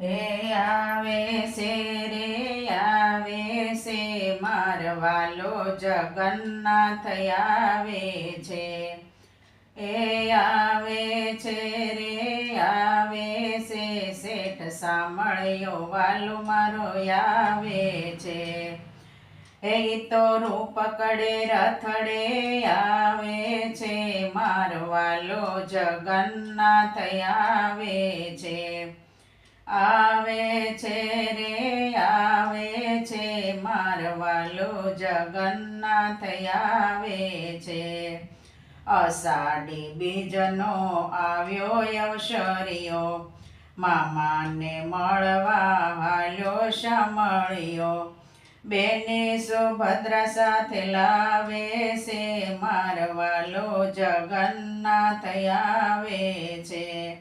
હે આવે છે રે આવે છે મારવાલો જગન્નાથ આવે છે. એ આવે છે રે આવે છે શેઠ સાંભળ્યો વાલો મારો આવે છે. એ તો રૂપ કડે રથડે આવે છે મારવાલો જગન્નાથ આવે છે. આવે છે રે આવે છે મારવાલો જગન્નાથ આવે છે. અષાઢી બીજનો આવ્યો અવસરિયો મામાને મળવા હાલ્યો સાંભળ્યો. બેની સુભદ્રા સાથે લાવે છે મારવાલો જગન્નાથ આવે છે.